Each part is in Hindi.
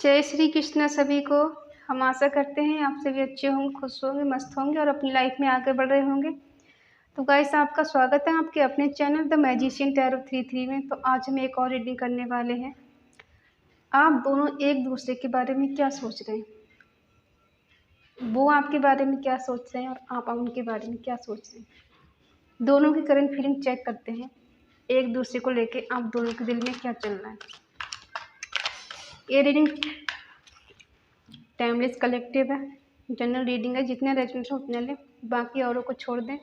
जय श्री कृष्ण सभी को। हम आशा करते हैं आप सभी अच्छे होंगे, खुश होंगे, मस्त होंगे और अपनी लाइफ में आगे बढ़ रहे होंगे। तो गाइस, आपका स्वागत है आपके अपने चैनल द मैजिशियन टैरो 33 में। तो आज हम एक और रीडिंग करने वाले हैं। आप दोनों एक दूसरे के बारे में क्या सोच रहे हैं, वो आपके बारे में क्या सोच रहे हैं और आप उनके बारे में क्या सोच रहे हैं। दोनों की करंट फीलिंग चेक करते हैं, एक दूसरे को लेके आप दोनों के दिल में क्या चल रहा है। ये रीडिंग टाइमलेस कलेक्टिव है, जनरल रीडिंग है। जितने रेजोनेंस हो उतने ले, बाकी औरों को छोड़ दें।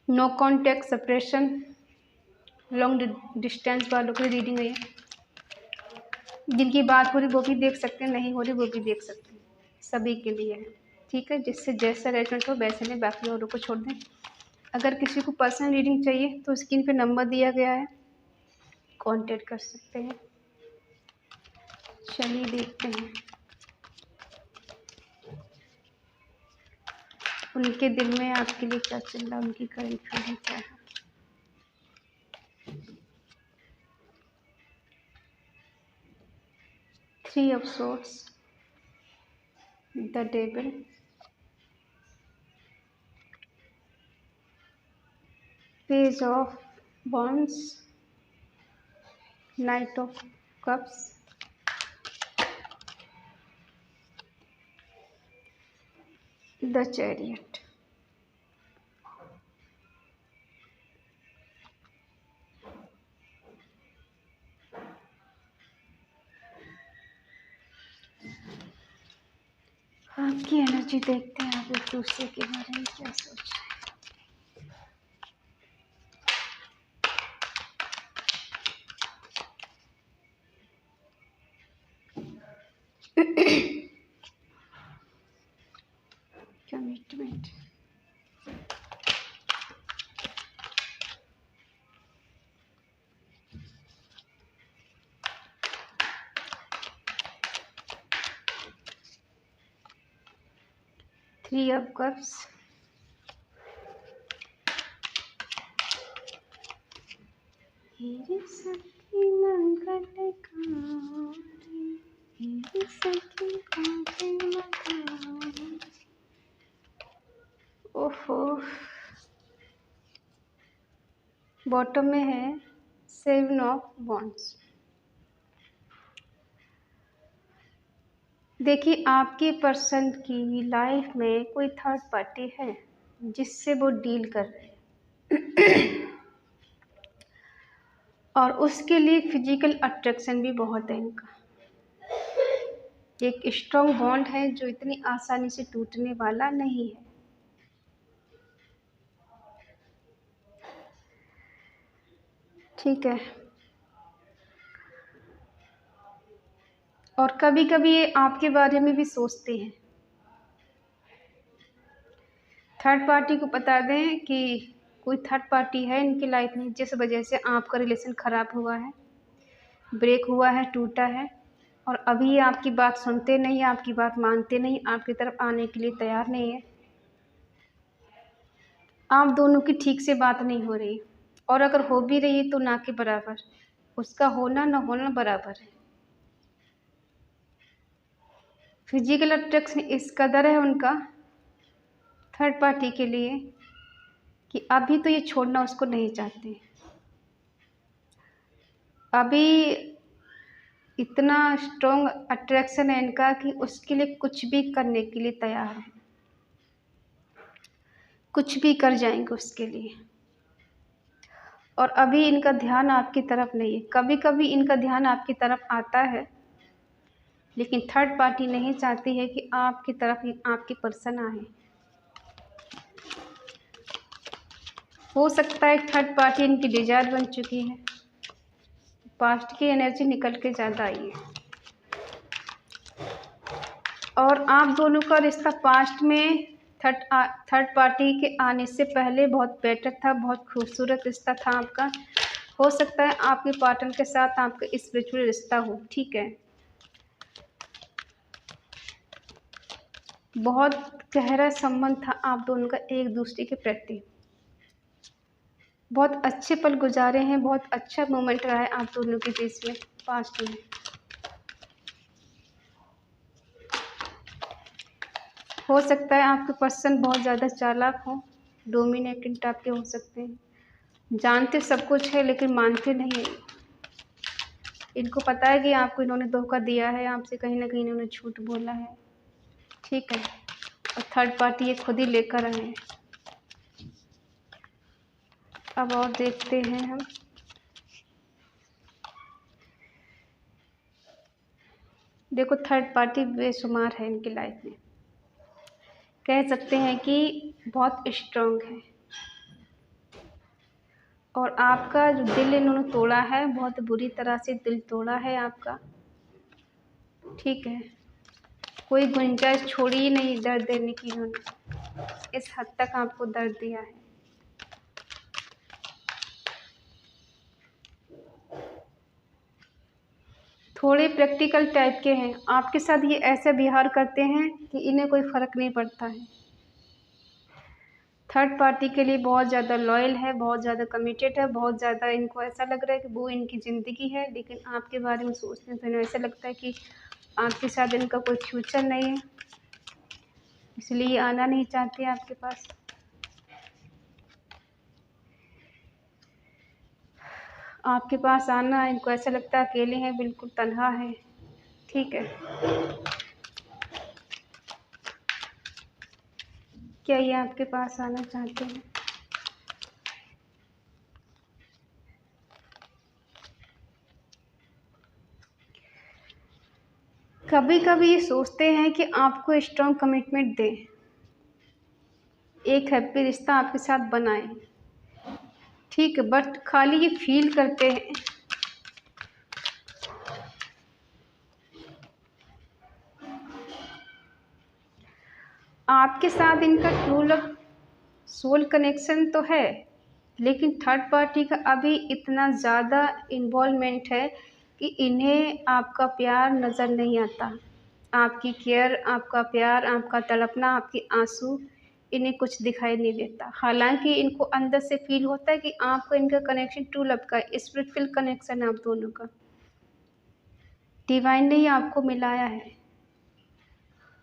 No contact separation, long distance वालों की रीडिंग है ये। जिनकी बात हो रही वो भी देख सकते हैं, नहीं हो रही वो भी देख सकते हैं, सभी के लिए है। ठीक है, जिससे जैसा रेजोनेंस हो वैसे ले, बाकी औरों को छोड़ दें। अगर किसी को पर्सनल रीडिंग चाहिए तो स्क्रीन पे नंबर दिया गया है, कांटेक्ट कर सकते हैं। चलिए देखते हैं उनके दिल में आपके लिए क्या चल रहा है, उनकी करंट फीलिंग क्या है। Three of swords, the devil, page of wands, night of cups, the chariot. आपकी एनर्जी देखते हैं, आप एक दूसरे के बारे में क्या सोच रहे हैं। कमिटमेंट, थ्री ऑफ कप्स, सखी मंगल कारी, सखी ओहो, बॉटम में है सेवन ऑफ वॉन्ड्स। देखिए, आपके पर्सन की लाइफ में कोई थर्ड पार्टी है जिससे वो डील कर रहे हैं और उसके लिए फिजिकल अट्रैक्शन भी बहुत है इनका। एक स्ट्रॉन्ग बॉन्ड है जो इतनी आसानी से टूटने वाला नहीं है। ठीक है, और कभी कभी ये आपके बारे में भी सोचते हैं। थर्ड पार्टी को बता दें कि कोई थर्ड पार्टी है इनकी लाइफ में जिस वजह से आपका रिलेशन ख़राब हुआ है, ब्रेक हुआ है, टूटा है। और अभी ये आपकी बात सुनते नहीं, आपकी बात मानते नहीं, आपकी तरफ आने के लिए तैयार नहीं है। आप दोनों की ठीक से बात नहीं हो रही, और अगर हो भी रही है तो ना के बराबर। उसका होना ना होना बराबर है। फिजिकल अट्रैक्शन इस कदर है उनका थर्ड पार्टी के लिए कि अभी तो ये छोड़ना उसको नहीं चाहते। अभी इतना स्ट्रॉन्ग अट्रैक्शन है इनका कि उसके लिए कुछ भी करने के लिए तैयार है, कुछ भी कर जाएंगे उसके लिए। और अभी इनका ध्यान आपकी तरफ नहीं है। कभी कभी इनका ध्यान आपकी तरफ आता है, लेकिन थर्ड पार्टी नहीं चाहती है कि आपकी तरफ आपकी पर्सन आए। हो सकता है थर्ड पार्टी इनकी डिजायर बन चुकी है, पास्ट की एनर्जी निकल के ज़्यादा आई है। और आप दोनों का रिश्ता पास्ट में थर्ड पार्टी के आने से पहले बहुत बेटर था, बहुत खूबसूरत रिश्ता था आपका। हो सकता है आपके पार्टनर के साथ आपका स्पिरिचुअल रिश्ता हो। ठीक है, बहुत गहरा संबंध था आप दोनों का एक दूसरे के प्रति। बहुत अच्छे पल गुजारे हैं, बहुत अच्छा मोमेंट रहा है आप दोनों के बीच में पास्ट में। हो सकता है आपके पर्सन बहुत ज़्यादा चालाक हो, डोमिनेटिंग टाइप के हो सकते हैं, जानते सब कुछ है लेकिन मानते नहीं हैं। इनको पता है कि आपको इन्होंने धोखा दिया है, आपसे कहीं न कहीं इन्होंने झूठ बोला है, ठीक है। और थर्ड पार्टी ये खुद ही लेकर आए हैं। अब और देखते हैं हम। देखो थर्ड पार्टी बेशुमार है इनकी लाइफ में, कह सकते हैं कि बहुत स्ट्रॉन्ग है। और आपका जो दिल इन्होंने तोड़ा है, बहुत बुरी तरह से दिल तोड़ा है आपका, ठीक है। कोई गुंजाइश छोड़ी ही नहीं दर्द देने की इन्होंने, इस हद तक आपको दर्द दिया है। थोड़े प्रैक्टिकल टाइप के हैं, आपके साथ ये ऐसे व्यवहार करते हैं कि इन्हें कोई फ़र्क नहीं पड़ता है। थर्ड पार्टी के लिए बहुत ज़्यादा लॉयल है, बहुत ज़्यादा कमिटेड है, बहुत ज़्यादा इनको ऐसा लग रहा है कि वो इनकी ज़िंदगी है, लेकिन आपके बारे में सोचते हैं तो इन्हें ऐसा लगता है कि आपके साथ इनका कोई फ्यूचर नहीं है, इसलिए ये आना नहीं चाहते आपके पास। आपके पास आना इनको ऐसा लगता है अकेले हैं, बिल्कुल तन्हा है, ठीक है। क्या ये आपके पास आना चाहते हैं? कभी कभी ये सोचते हैं कि आपको स्ट्रॉन्ग कमिटमेंट दें, एक हैप्पी रिश्ता आपके साथ बनाएं, ठीक है, बट खाली ये फील करते हैं आपके साथ इनका ट्रू लव सोल कनेक्शन तो है, लेकिन थर्ड पार्टी का अभी इतना ज़्यादा इन्वॉल्वमेंट है कि इन्हें आपका प्यार नज़र नहीं आता। आपकी केयर, आपका प्यार, आपका तड़पना, आपके आंसू, इन्हें कुछ दिखाई नहीं देता। हालांकि इनको अंदर से फील होता है कि आपका इनका कनेक्शन ट्रू लव का, स्पिरिचुअल कनेक्शन है आप दोनों का, डिवाइन ने ही आपको मिलाया है।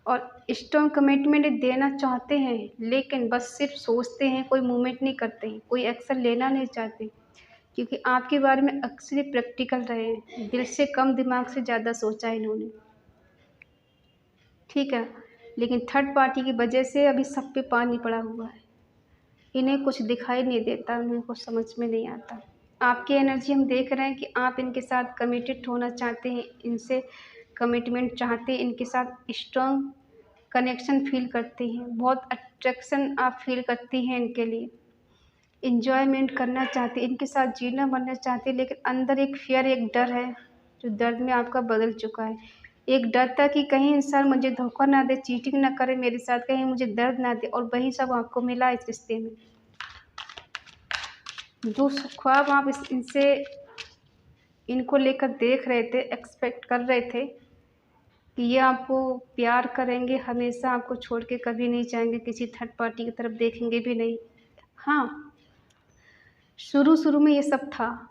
और स्ट्रॉन्ग कमिटमेंट देना चाहते हैं, लेकिन बस सिर्फ सोचते हैं, कोई मूवमेंट नहीं करते हैं, कोई एक्शन लेना नहीं चाहते, क्योंकि आपके बारे में अक्सर प्रैक्टिकल रहे हैं, दिल से कम दिमाग से ज़्यादा सोचा है इन्होंने, ठीक है। लेकिन थर्ड पार्टी की वजह से अभी सब पे पानी पड़ा हुआ है, इन्हें कुछ दिखाई नहीं देता, उन्हें कुछ समझ में नहीं आता। आपकी एनर्जी हम देख रहे हैं कि आप इनके साथ कमिटेड होना चाहते हैं, इनसे कमिटमेंट चाहते हैं, इनके साथ स्ट्रॉन्ग कनेक्शन फील करते हैं, बहुत अट्रैक्शन आप फील करती हैं इनके लिए, इन्जॉयमेंट करना चाहते हैं, इनके साथ जीना मरना चाहते हैं, लेकिन अंदर एक फियर, एक डर है जो दर्द में आपका बदल चुका है। एक डर था कि कहीं इंसान मुझे धोखा ना दे, चीटिंग ना करे मेरे साथ, कहीं मुझे दर्द ना दे, और वही सब आपको मिला इस रिश्ते में। जो ख्वाब आप इनसे इनको लेकर देख रहे थे, एक्सपेक्ट कर रहे थे कि ये आपको प्यार करेंगे, हमेशा आपको छोड़ के कभी नहीं जाएंगे, किसी थर्ड पार्टी की तरफ देखेंगे भी नहीं। हाँ, शुरू शुरू में ये सब था,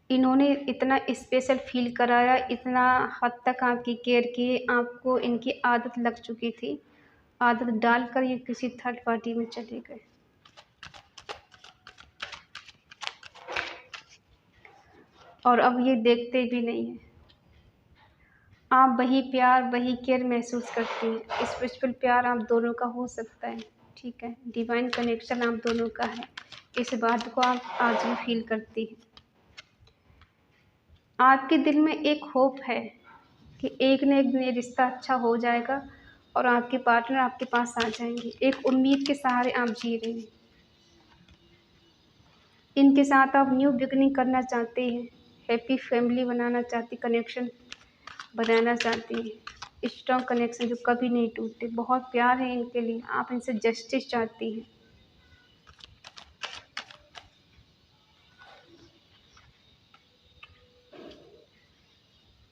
इन्होंने इतना स्पेशल फील कराया, इतना हद तक आपकी केयर की, आपको इनकी आदत लग चुकी थी, आदत डालकर ये किसी थर्ड पार्टी में चले गए। और अब ये देखते भी नहीं हैं, आप वही प्यार, वही केयर महसूस करती हैं। स्पिरिचुअल प्यार आप दोनों का हो सकता है, ठीक है, डिवाइन कनेक्शन आप दोनों का है, इस बात को आप आज भी फील करती हैं। आपके दिल में एक होप है कि एक न एक दिन ये रिश्ता अच्छा हो जाएगा और आपके पार्टनर आपके पास आ जाएंगे, एक उम्मीद के सहारे आप जी रहे हैं। इनके साथ आप न्यू बिगनिंग करना चाहते हैं, हैप्पी फैमिली बनाना चाहती, कनेक्शन बनाना चाहती हैं, स्ट्रॉन्ग कनेक्शन जो कभी नहीं टूटते, बहुत प्यार है इनके लिए, आप इनसे जस्टिस चाहती हैं।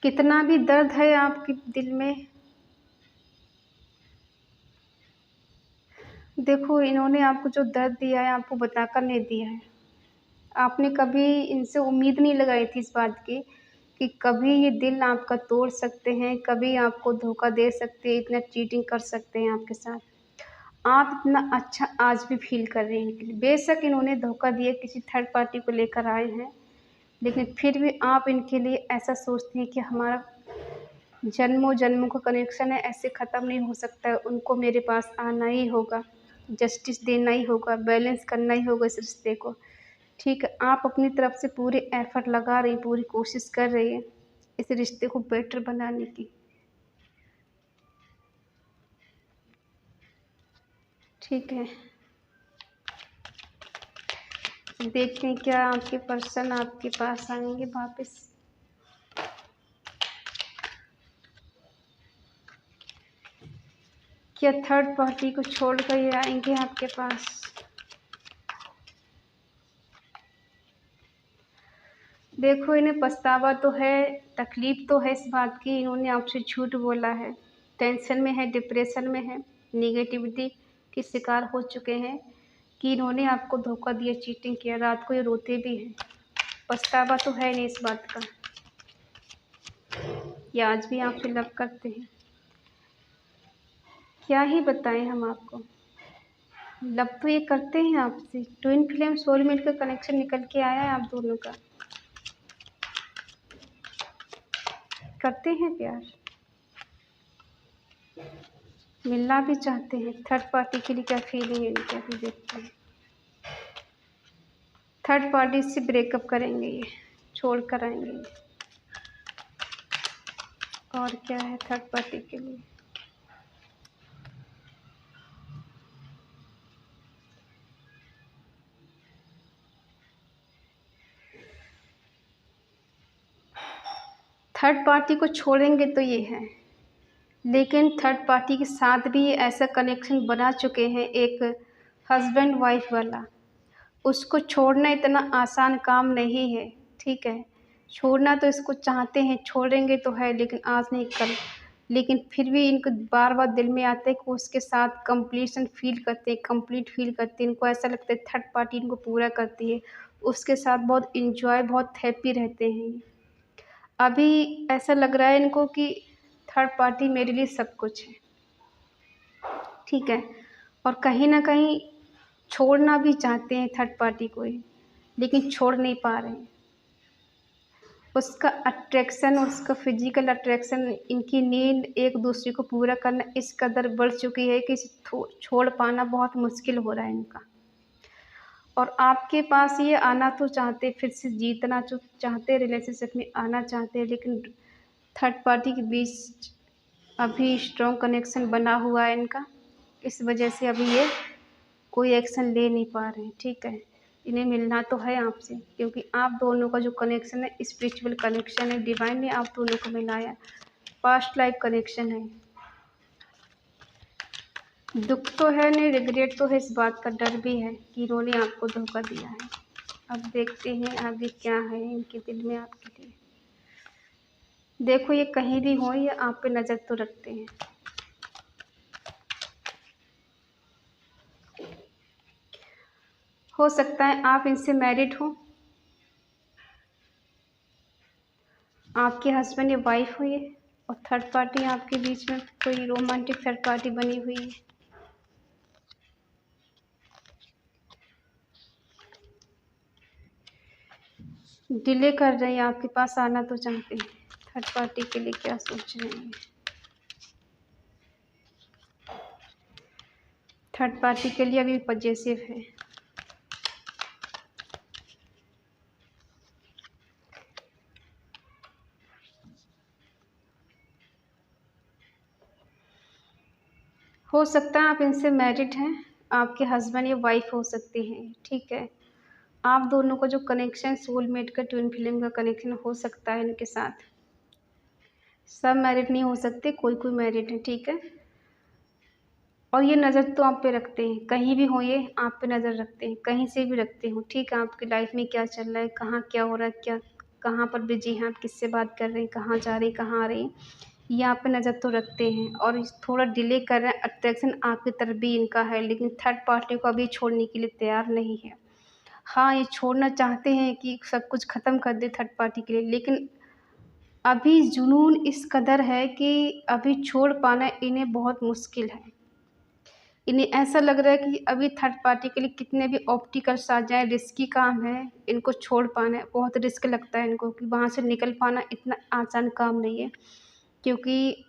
कितना भी दर्द है आपके दिल में, देखो इन्होंने आपको जो दर्द दिया है आपको बताकर नहीं दिया है। आपने कभी इनसे उम्मीद नहीं लगाई थी इस बात की कि कि कभी ये दिल आपका तोड़ सकते हैं, कभी आपको धोखा दे सकते हैं, इतना चीटिंग कर सकते हैं आपके साथ। आप इतना अच्छा आज भी फ़ील कर रहे हैं इनके लिए। बेशक इन्होंने धोखा दिया, किसी थर्ड पार्टी को लेकर आए हैं, लेकिन फिर भी आप इनके लिए ऐसा सोचते हैं कि हमारा जन्मों जन्मों का कनेक्शन है, ऐसे ख़त्म नहीं हो सकता है। उनको मेरे पास आना ही होगा, जस्टिस देना ही होगा, बैलेंस करना ही होगा इस रिश्ते को। ठीक है, आप अपनी तरफ से पूरे एफ़र्ट लगा रही हैं, पूरी कोशिश कर रही हैं इस रिश्ते को बेटर बनाने की। ठीक है, देखते हैं क्या आपके पर्सन आपके पास आएँगे वापस। क्या थर्ड पार्टी को छोड़कर ये आएँगे आपके पास? देखो, इन्हें पछतावा तो है, तकलीफ़ तो है इस बात की, इन्होंने आपसे झूठ बोला है, टेंशन में है, डिप्रेशन में है, नेगेटिविटी के शिकार हो चुके हैं कि इन्होंने आपको धोखा दिया, चीटिंग किया, रात को ये रोते भी हैं। पछतावा तो है नहीं इस बात का, ये आज भी आपसे लव करते हैं। क्या ही बताएं हम आपको, लव तो ये करते हैं आपसे। ट्विन फ्लेम सोलमेट का कनेक्शन निकल के आया है आप दोनों का, करते हैं प्यार, मिलना भी चाहते हैं। थर्ड पार्टी के लिए क्या फीलिंग है इनकी, अभी देखते हैं। थर्ड पार्टी से ब्रेकअप करेंगे ये, छोड़ कर आएंगे ये। और क्या है थर्ड पार्टी के लिए? थर्ड पार्टी को छोड़ेंगे तो ये है, लेकिन थर्ड पार्टी के साथ भी ये ऐसा कनेक्शन बना चुके हैं, एक हस्बैंड वाइफ वाला। उसको छोड़ना इतना आसान काम नहीं है, ठीक है। छोड़ना तो इसको चाहते हैं, छोड़ेंगे तो है, लेकिन आज नहीं कल। लेकिन फिर भी इनको बार बार दिल में आता है कि वो उसके साथ कंप्लीशन फील करते हैं, कंप्लीट फील करते हैं। इनको ऐसा लगता है थर्ड पार्टी इनको पूरा करती है, उसके साथ बहुत इंजॉय, बहुत हैप्पी रहते हैं। अभी ऐसा लग रहा है इनको कि थर्ड पार्टी मेरे लिए सब कुछ है, ठीक है। और कहीं ना कहीं छोड़ना भी चाहते हैं थर्ड पार्टी को ही, लेकिन छोड़ नहीं पा रहे हैं। उसका अट्रैक्शन, उसका फिजिकल अट्रैक्शन, इनकी नीड, एक दूसरे को पूरा करना इस कदर बढ़ चुकी है कि छोड़ पाना बहुत मुश्किल हो रहा है इनका। और आपके पास ये आना तो चाहते, फिर से जीतना जो चाहते, रिलेशनशिप में आना चाहते हैं, लेकिन थर्ड पार्टी के बीच अभी स्ट्रॉन्ग कनेक्शन बना हुआ है इनका। इस वजह से अभी ये कोई एक्शन ले नहीं पा रहे हैं, ठीक है। इन्हें मिलना तो है आपसे, क्योंकि आप दोनों का जो कनेक्शन है स्पिरिचुअल कनेक्शन है, डिवाइन ने आप दोनों को मिलाया, पास्ट लाइफ कनेक्शन है। दुख तो है नहीं, रिग्रेट तो है, इस बात का डर भी है कि इन्होंने आपको धोखा दिया है। अब देखते हैं आगे क्या है इनके दिल में आपके लिए। देखो, ये कहीं भी हो, ये आप पे नज़र तो रखते हैं। हो सकता है आप इनसे मैरिड हो, आपके हस्बैंड या वाइफ हो ये, और थर्ड पार्टी आपके बीच में कोई रोमांटिक थर्ड पार्टी बनी हुई है। डिले कर रहे हैं, आपके पास आना तो चाहते हैं। थर्ड पार्टी के लिए क्या सोच रहे हैं? थर्ड पार्टी के लिए अभी पॉजिटिव है। हो सकता है आप इनसे मैरिड हैं, आपके हस्बैंड या वाइफ हो सकते हैं, ठीक है। आप दोनों का जो कनेक्शन सोलमेट का, ट्विन फ्लेम का कनेक्शन हो सकता है इनके साथ। सब मैरिड नहीं हो सकते, कोई कोई मैरिड है, ठीक है। और ये नज़र तो आप पे रखते हैं, कहीं भी हो ये आप पे नज़र रखते हैं, कहीं से भी रखते हो, ठीक है। आपकी लाइफ में क्या चल रहा है, कहाँ क्या हो रहा है, क्या कहाँ पर बिजी हैं आप, किससे बात कर रहे हैं, कहाँ जा रही, कहाँ आ रही, ये आप पे नज़र तो रखते हैं। और थोड़ा डिले कर रहे हैं, अट्रैक्शन आपकी तरफ भी इनका है, लेकिन थर्ड पार्टी को अभी छोड़ने के लिए तैयार नहीं है। हाँ, ये छोड़ना चाहते हैं कि सब कुछ ख़त्म कर दे थर्ड पार्टी के लिए, लेकिन अभी जुनून इस कदर है कि अभी छोड़ पाना इन्हें बहुत मुश्किल है। इन्हें ऐसा लग रहा है कि अभी थर्ड पार्टी के लिए कितने भी ऑब्स्टिकल्स आ जाएँ, रिस्की काम है, इनको छोड़ पाना है, बहुत रिस्क लगता है इनको कि वहाँ से निकल पाना इतना आसान काम नहीं है। क्योंकि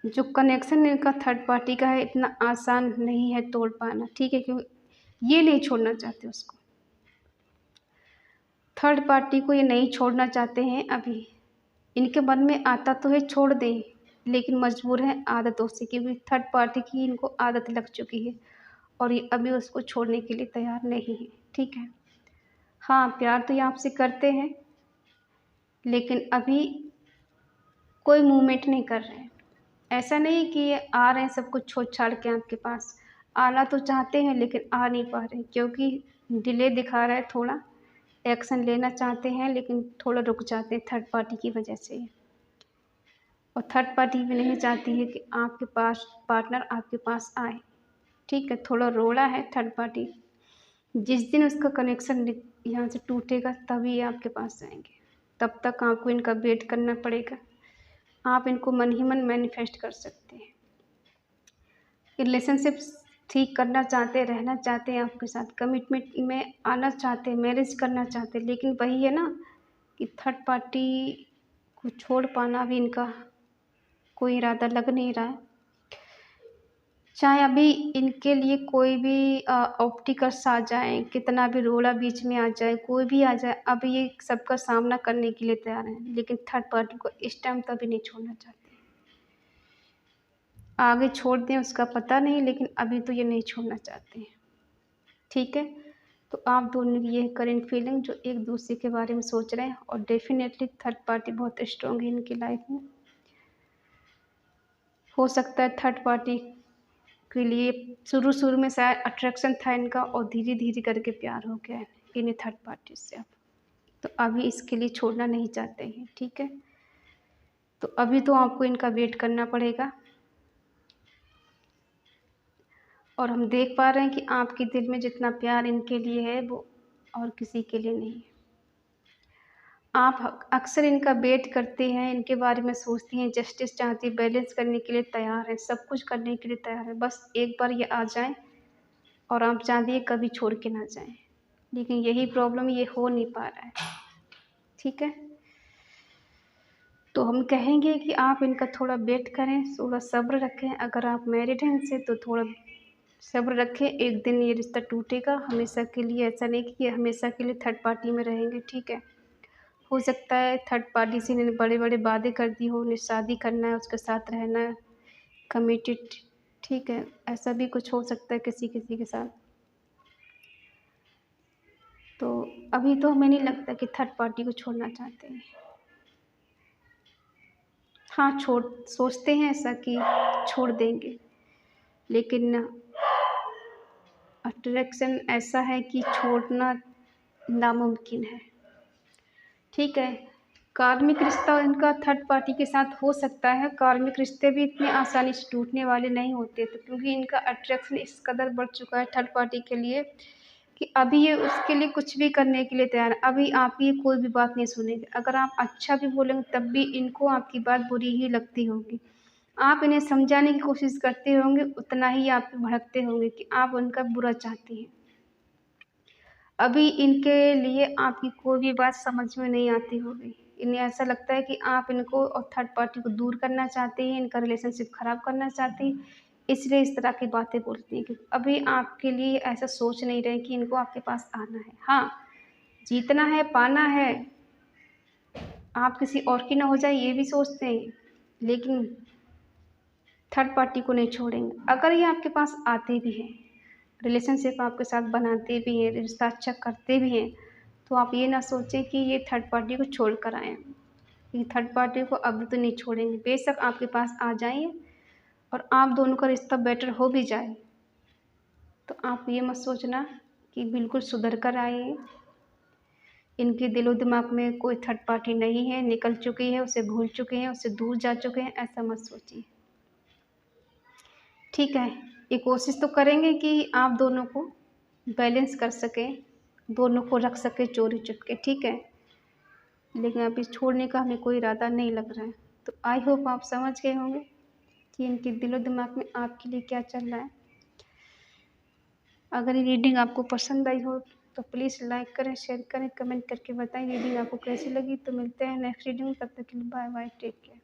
जो कनेक्शन इनका थर्ड पार्टी का है इतना आसान नहीं है तोड़ पाना, ठीक है? क्योंकि ये नहीं छोड़ना चाहते उसको। थर्ड पार्टी को ये नहीं छोड़ना चाहते हैं अभी। इनके मन में आता तो है छोड़ दें, लेकिन मजबूर हैं आदतों से, क्योंकि थर्ड पार्टी की इनको आदत लग चुकी है और ये अभी उसको छोड़ने के लिए तैयार नहीं है, ठीक है? हाँ, प्यार तो ये आपसे करते हैं, लेकिन अभी कोई मूवमेंट नहीं कर रहे हैं। ऐसा नहीं कि ये आ रहे हैं सब कुछ छोड़-छाड़ के आपके पास। आना तो चाहते हैं लेकिन आ नहीं पा रहे, क्योंकि डिले दिखा रहा है थोड़ा। एक्शन लेना चाहते हैं लेकिन थोड़ा रुक जाते हैं थर्ड पार्टी की वजह से। और थर्ड पार्टी भी नहीं चाहती है कि आपके पास पार्टनर आपके पास आए, ठीक है? थोड़ा रोड़ा है थर्ड पार्टी। जिस दिन उसका कनेक्शन यहाँ से टूटेगा तभी ये आपके पास आएंगे। तब तक आपको इनका वेट करना पड़ेगा। आप इनको मन ही मन मैनिफेस्ट कर सकते हैं। रिलेशनशिप ठीक करना चाहते हैं, रहना चाहते हैं आपके साथ, कमिटमेंट में आना चाहते हैं, मैरिज करना चाहते हैं, लेकिन वही है ना कि थर्ड पार्टी को छोड़ पाना भी इनका कोई इरादा लग नहीं रहा है। चाहे अभी इनके लिए कोई भी ऑब्स्टिकल्स आ जाएँ, कितना भी रोड़ा बीच में आ जाए, कोई भी आ जाए, अभी ये सबका सामना करने के लिए तैयार हैं, लेकिन थर्ड पार्टी को इस टाइम तो अभी नहीं छोड़ना चाहते। आगे छोड़ दें उसका पता नहीं, लेकिन अभी तो ये नहीं छोड़ना चाहते हैं, ठीक है? तो आप दोनों की ये करंट फीलिंग जो एक दूसरे के बारे में सोच रहे हैं, और डेफिनेटली थर्ड पार्टी बहुत स्ट्रॉन्ग है इनकी लाइफ में। हो सकता है थर्ड पार्टी के लिए शुरू-शुरू में शायद अट्रैक्शन था इनका और धीरे-धीरे करके प्यार हो गया है इन्हें थर्ड पार्टी से अब। तो अभी इसके लिए छोड़ना नहीं चाहते हैं, ठीक है? तो अभी तो आपको इनका वेट करना पड़ेगा। और हम देख पा रहे हैं कि आपके दिल में जितना प्यार इनके लिए है वो और किसी के लिए नहीं है। आप अक्सर इनका वेट करते हैं, इनके बारे में सोचती हैं, जस्टिस चाहती हैं, बैलेंस करने के लिए तैयार हैं, सब कुछ करने के लिए तैयार हैं। बस एक बार ये आ जाएँ और आप चाहती हैं कभी छोड़ के ना जाएँ। लेकिन यही प्रॉब्लम, ये हो नहीं पा रहा है, ठीक है? तो हम कहेंगे कि आप इनका थोड़ा वेट करें, थोड़ा सब्र रखें। अगर आप मैरिड हैं इनसे तो थोड़ा सब्र रखें, एक दिन ये रिश्ता टूटेगा हमेशा के लिए। ऐसा नहीं कि ये हमेशा के लिए थर्ड पार्टी में रहेंगे, ठीक है? हो सकता है थर्ड पार्टी से इन्होंने बड़े-बड़े वादे कर दिए हों, उन्हें शादी करना है, उसके साथ रहना है, कमिटेड, ठीक है? ऐसा भी कुछ हो सकता है किसी-किसी के साथ। तो अभी तो हमें नहीं लगता कि थर्ड पार्टी को छोड़ना चाहते हैं। हाँ, सोचते हैं ऐसा कि छोड़ देंगे, लेकिन अट्रैक्शन ऐसा है कि छोड़ना नामुमकिन है, ठीक है? कार्मिक रिश्ता इनका थर्ड पार्टी के साथ हो सकता है। कार्मिक रिश्ते भी इतनी आसानी से टूटने वाले नहीं होते, तो क्योंकि इनका अट्रैक्शन इस कदर बढ़ चुका है थर्ड पार्टी के लिए कि अभी ये उसके लिए कुछ भी करने के लिए तैयार है। अभी आपकी कोई भी बात नहीं सुनेंगे। अगर आप अच्छा भी बोलेंगे तब भी इनको आपकी बात बुरी ही लगती होगी। आप इन्हें समझाने की कोशिश करते होंगे, उतना ही आप पे भड़कते होंगे कि आप उनका बुरा चाहती हैं। अभी इनके लिए आपकी कोई भी बात समझ में नहीं आती होगी। इन्हें ऐसा लगता है कि आप इनको और थर्ड पार्टी को दूर करना चाहती हैं, इनका रिलेशनशिप ख़राब करना चाहती हैं, इसलिए इस तरह की बातें बोलती हैं। क्योंकि अभी आपके लिए ऐसा सोच नहीं रहे कि इनको आपके पास आना है। हाँ, जीतना है, पाना है, आप किसी और की ना हो जाए ये भी सोचते हैं, लेकिन थर्ड पार्टी को नहीं छोड़ेंगे। अगर ये आपके पास आते भी हैं, रिलेशनशिप आपके साथ बनाते भी हैं, रिश्ता अच्छा करते भी हैं, तो आप ये ना सोचें कि ये थर्ड पार्टी को छोड़ कर आए हैं। ये थर्ड पार्टी को अभी तो नहीं छोड़ेंगे। बेशक आपके पास आ जाएँ और आप दोनों का रिश्ता बेटर हो भी जाए, तो आप ये मत सोचना कि बिल्कुल सुधर कर आए हैं। इनके दिलो-दिमाग में कोई थर्ड पार्टी नहीं है, निकल चुकी है, उसे भूल चुके हैं, उससे दूर जा चुके हैं, ऐसा मत सोचिए। ठीक है, ये कोशिश तो करेंगे कि आप दोनों को बैलेंस कर सकें, दोनों को रख सकें चोरी-चुपके, ठीक है? लेकिन अब इस छोड़ने का हमें कोई इरादा नहीं लग रहा है। तो आई होप आप समझ गए होंगे कि इनके दिलो दिमाग में आपके लिए क्या चल रहा है। अगर ये रीडिंग आपको पसंद आई हो तो प्लीज़ लाइक करें, शेयर करें, कमेंट करके बताएं रीडिंग आपको कैसी लगी। तो मिलते हैं नेक्स्ट रीडिंग में, तब तक के लिए बाय बाय, टेक केयर।